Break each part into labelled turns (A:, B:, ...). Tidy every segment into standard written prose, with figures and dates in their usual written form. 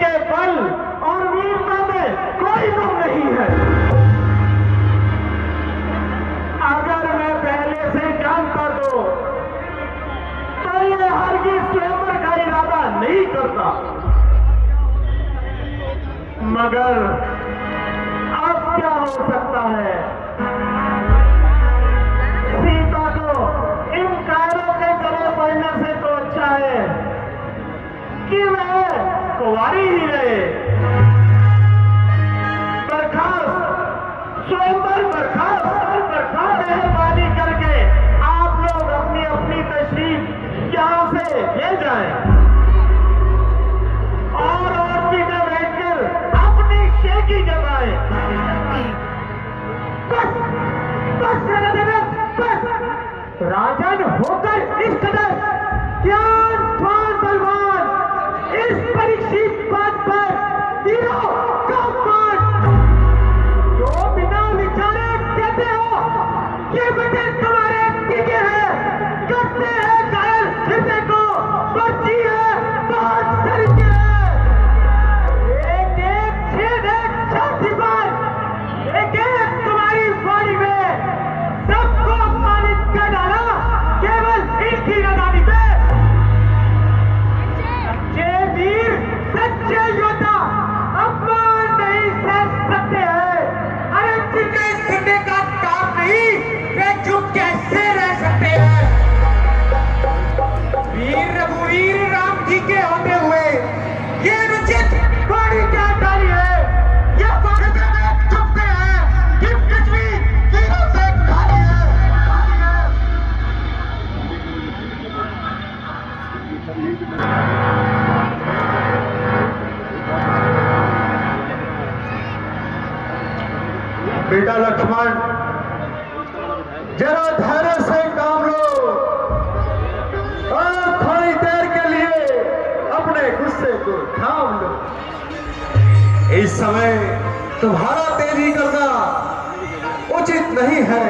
A: इनके बल और वीरता में कोई कम नहीं है। अगर मैं पहले से जानता तो ये हरगिज़ स्वयंवर का इरादा नहीं करता, मगर अब क्या हो सकता है। सीता को इन कायरों के गले पड़ने से तो अच्छा है कि वह कुंवारी ही रहे। बर्खास्त स्वयंवर बर्खास्त मेहरबानी करके आप लोग अपनी अपनी तशरीफ यहां से ले जाएं और औरती में बैठकर अपनी शेखी जमाएं। बस बस बस राजन होकर इस कदर ज्ञानवान बलवान इस परीक्षित बात पर तीरों का मान जो बिना विचारे कहते हो ये बेटे तुम्हारे टीके हैं, करते हैं घायल हृदय को, बची है बहुत सरिके एक एक छेद है छाती पर, एक एक तुम्हारी बॉडी में सबको अपमानित कर डाला केवल इनकी नदानी पे। सच्चे वीर सच्चे योद्धा अपमान नहीं सह सकते हैं। अरे जिन्हें सुनने का काम नहीं वे चुप कैसे रह सकते हैं। वीर रघुवीर राम जी के होते हुए ये अनुचित वाणी क्या डाली है। ये वाणी में चुपते हैं कि पृथ्वी तीरों से खाली है।
B: बेटा लक्ष्मण, जरा धैर्य से काम लो और थोड़ी देर के लिए अपने गुस्से को थाम लो। इस समय तुम्हारा तेजी करना उचित नहीं है।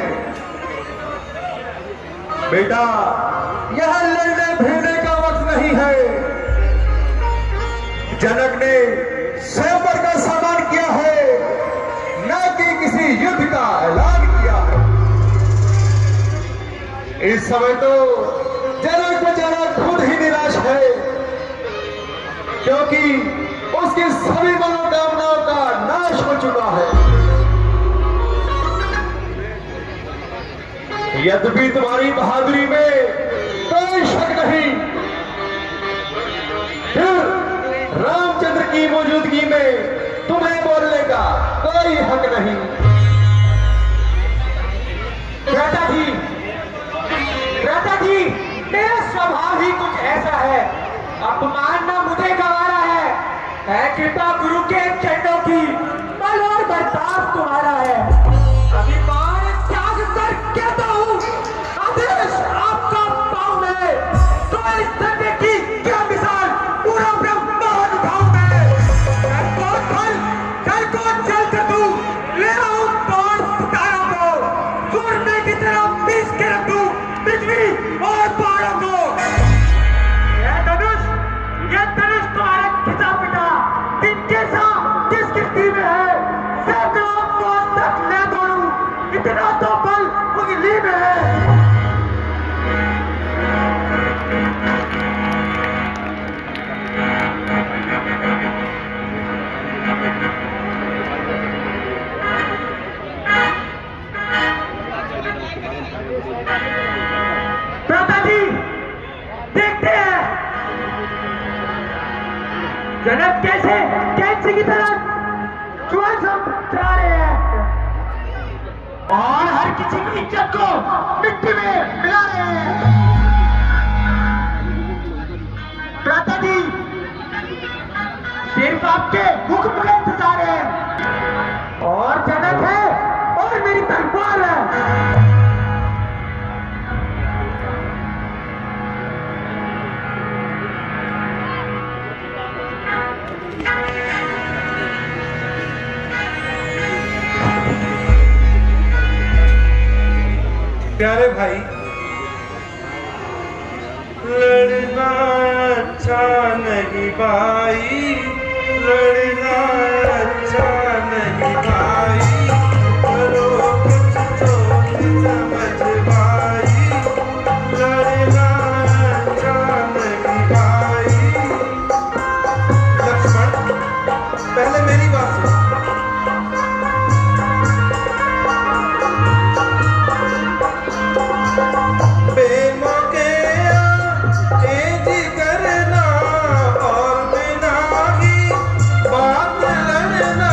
B: बेटा, यह लड़ने भिड़ने का वक्त नहीं है। जनक ने स्वयंवर का सम्मान किया है, न कि किसी युद्ध का ऐलान किया है। इस समय तो जनक बेचारा खुद ही निराश है, क्योंकि उसकी सभी मनोकामनाओं का नाश हो चुका है। यद्यपि तुम्हारी बहादुरी में कोई शक नहीं, फिर रामचंद्र की मौजूदगी में तुम्हें बोलने का कोई हक नहीं।
A: राजा जी मेरा स्वभाव ही कुछ ऐसा है। अपमान ना मुझे गवारा है कृपा गुरु के चरणों की, बल और बर्दाश्त तुम्हारा है। अभिमान त्याग कर कहता हूँ आदेश आपका पाऊं मैं, तो इस धन्य की क्या मिसाल पूरा ब्रह्मांड उठाऊं मैं। घर को चल कर तू ले आऊं बाण सितारों को, सूरज की तरह पीस के रखूं पृथ्वी और पहाड़ों को। यह धनुष तुम्हारा खिंचा पिटा दिन जैसा जिस गिरती में है, सैकड़ों को तक ले दौड़ूं इतना तो बल उंगली में है। पिताजी देखते हैं जनक कैसे कैंची की तरह जुआन सब चला रहे हैं और हर किसी की इज्जत को मिट्टी में मिला रहे हैं। पिताजी सिर्फ आपके हुक्म का इंतजार है और जनक है और मेरी तलवार है।
B: प्यारे भाई, लड़ना अच्छा नहीं भाई,
C: लड़ना अच्छा नहीं भाई, करो कुछ सोच समझ भाई, लड़ना अच्छा नहीं भाई। लक्ष्मण, पहले मेरी बात सुनो। बेमौके तेज करना और बिना ही बात लड़ना,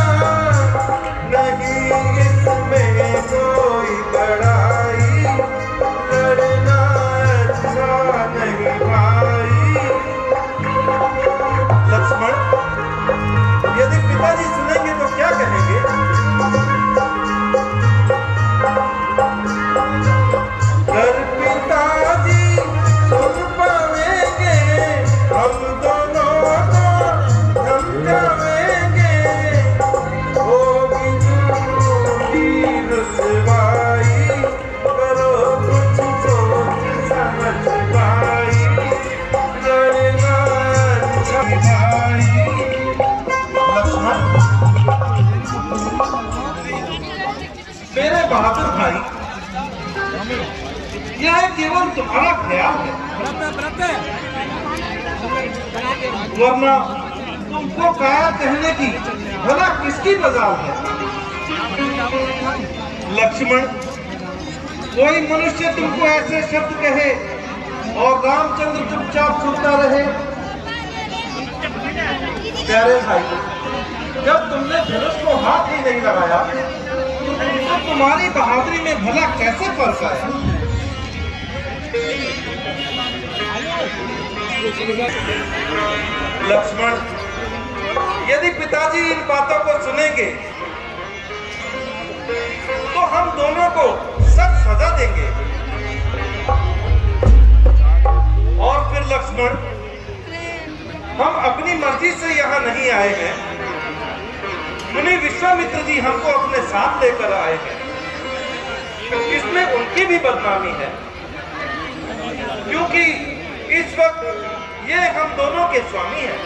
C: नहीं इसमें कोई बड़ाई, लड़ना अच्छा नहीं भाई। लक्ष्मण, यदि पिताजी सुनेंगे तो क्या कहेंगे? अगर पिताजी सुन पावेंगे हम दोनों को धमकावेंगे, होगी झूठी रुसवाई, करो कुछ सोच समझ भाई, लड़ना अच्छा भाई। लक्ष्मण, मेरे बहादुर भाई, यह केवल तुम्हारा ख्याल है, वरना तुमको काया कहने की भला किसकी मजाल है? लक्ष्मण, कोई मनुष्य तुमको ऐसे शब्द कहे और रामचंद्र चुपचाप सुनता रहे? प्यारे भाई, जब तुमने धनुष को हाथ ही नहीं लगाया तो तुम्हारी बहादुरी में भला कैसे फर्क आया? लक्ष्मण, यदि पिताजी इन बातों को सुनेंगे तो हम दोनों को सख्त सजा देंगे। और फिर लक्ष्मण, हम अपनी मर्जी से यहाँ नहीं आए हैं, मुनि विश्वामित्र जी हमको अपने साथ लेकर आए हैं। इसमें उनकी भी बदनामी है, क्योंकि इस वक्त ये हम दोनों के स्वामी हैं।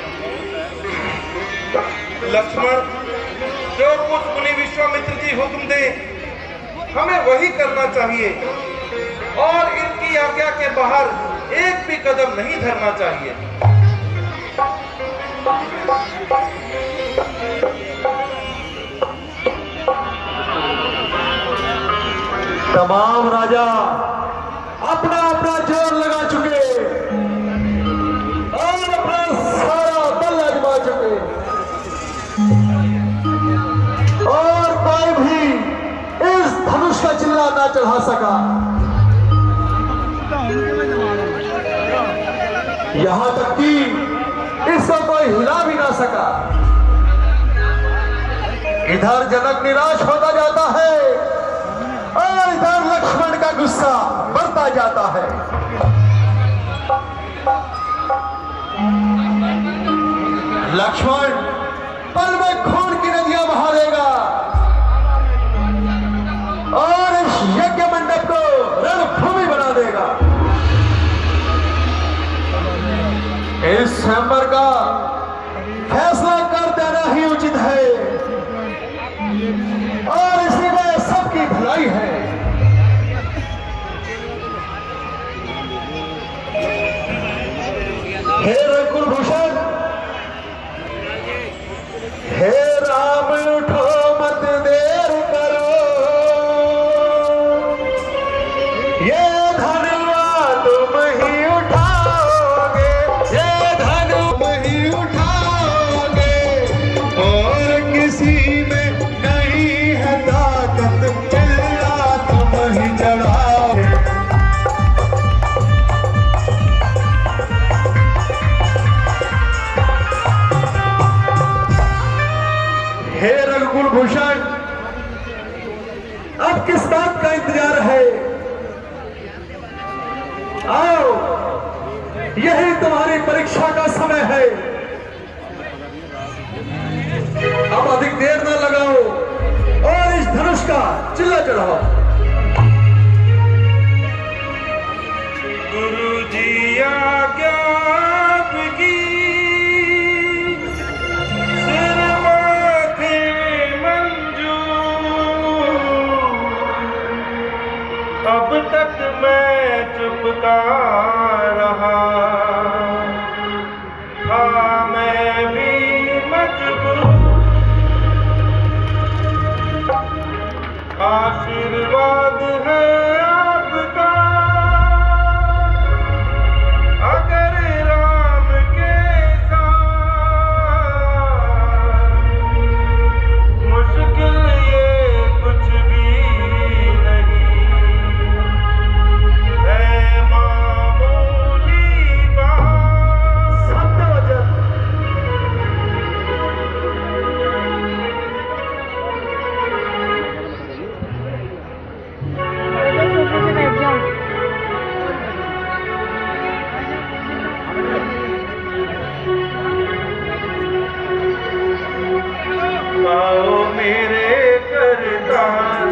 C: लक्ष्मण, जो कुछ मुनि विश्वामित्र जी हुक्म दे हमें वही करना चाहिए और इनकी आज्ञा के बाहर एक भी कदम नहीं धरना चाहिए।
B: तमाम राजा अपना अपना जोर लगा चुके और अपना सारा बल आजमा चुके, और कोई भी इस धनुष का चिल्ला ना चढ़ा सका। यहां तक कि इसको कोई हिला भी ना सका। इधर जनक निराश होता जाता है और इधर लक्ष्मण का गुस्सा बढ़ता जाता है। लक्ष्मण पल में खून की नदियां बहा देगा और इस यज्ञ मंडप को रणभूमि बना देगा। इस स्वयंवर का फैसला कर देना ही उचित है और इसी में सबकी भलाई है। हे कुलभूषण, हे राम उठो मत देर करो, ये धनुआ तुम ही उठाओगे, ये धनु तुम ही उठाओगे और किसी में नहीं है ताकत, चिल्ला तुम ही चढ़ाओगे। हे रघुकुल भूषण, अब किस बात का इंतजार है? आओ, यही तुम्हारी परीक्षा का समय है। अब अधिक देर न लगाओ और इस धनुष का चिल्ला चढ़ाओ।
C: गुरु जी आज्ञा आपकी, तक मैं चुपका रहा था, मैं भी मजबूर। आशीर्वाद है आपका, अगर राम के साथ मुश्किल ये कुछ भी नहीं है, मामूली बात।
B: सत्यवचन।
D: सोफे पे बैठ जाओ।
C: आओ मेरे करतार,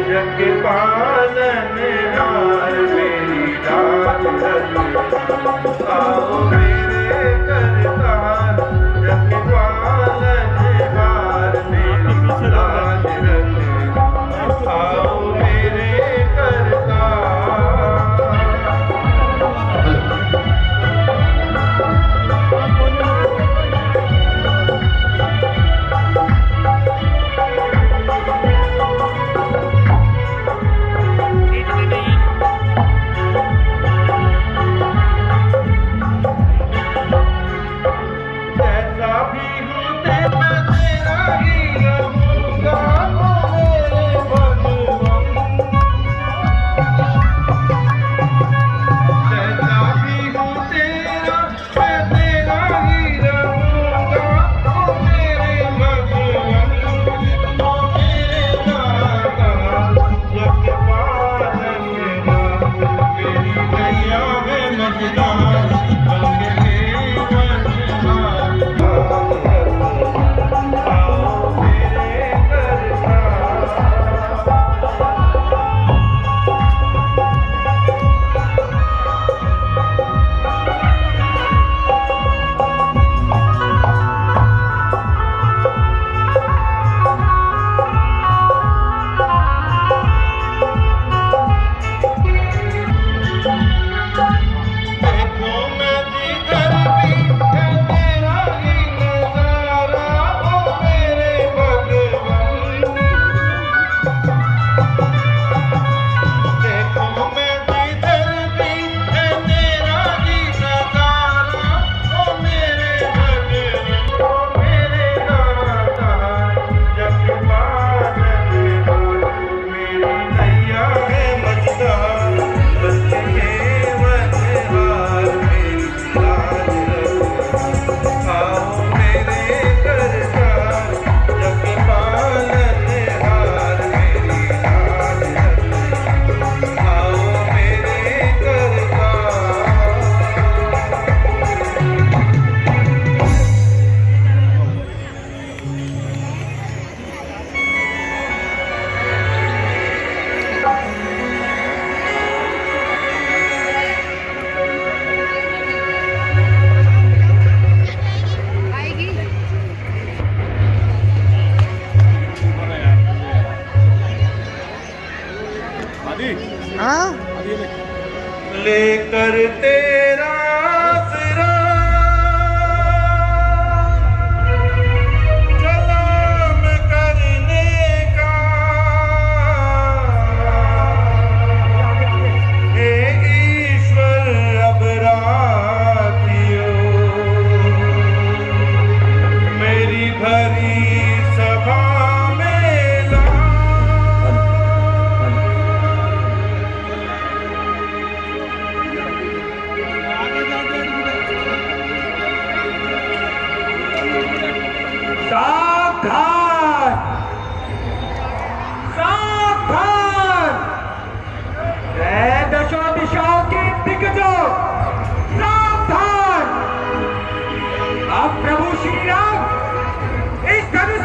C: जग पालनहार, मेरी लाज रख। आओ मेरे करतार, जग पालनहार, मेरी लाज रख। आओ मेरे करतार। जैसा भी हूँ तेरा ही रहूँगा, ओ मेरे भगवान। जैसा भी हूँ तेरा, मैं तेरा ही रहूँगा, ओ मेरे भगवान। ओ मेरे दाता, जग पालनहार, मेरी नैया है मझधार, रंग के मनहार। आओ मेरे करतार। देखो मैं जिधर भी है तेरा ही नजारा, ओ मेरे भगवान। देखो मैं जिधर भी है तेरा ही नजारा, ओ मेरे भगवान। ओ मेरे दाता, जग पालनहार, मेरी नैया है मझधार, बच्चे के मनहार, मेरी लाज रख। आओ मेरे करतार, जग पालनहार, मेरी लाज रख। आओ मेरे करतार।
D: हाँ
C: लेकर तेरे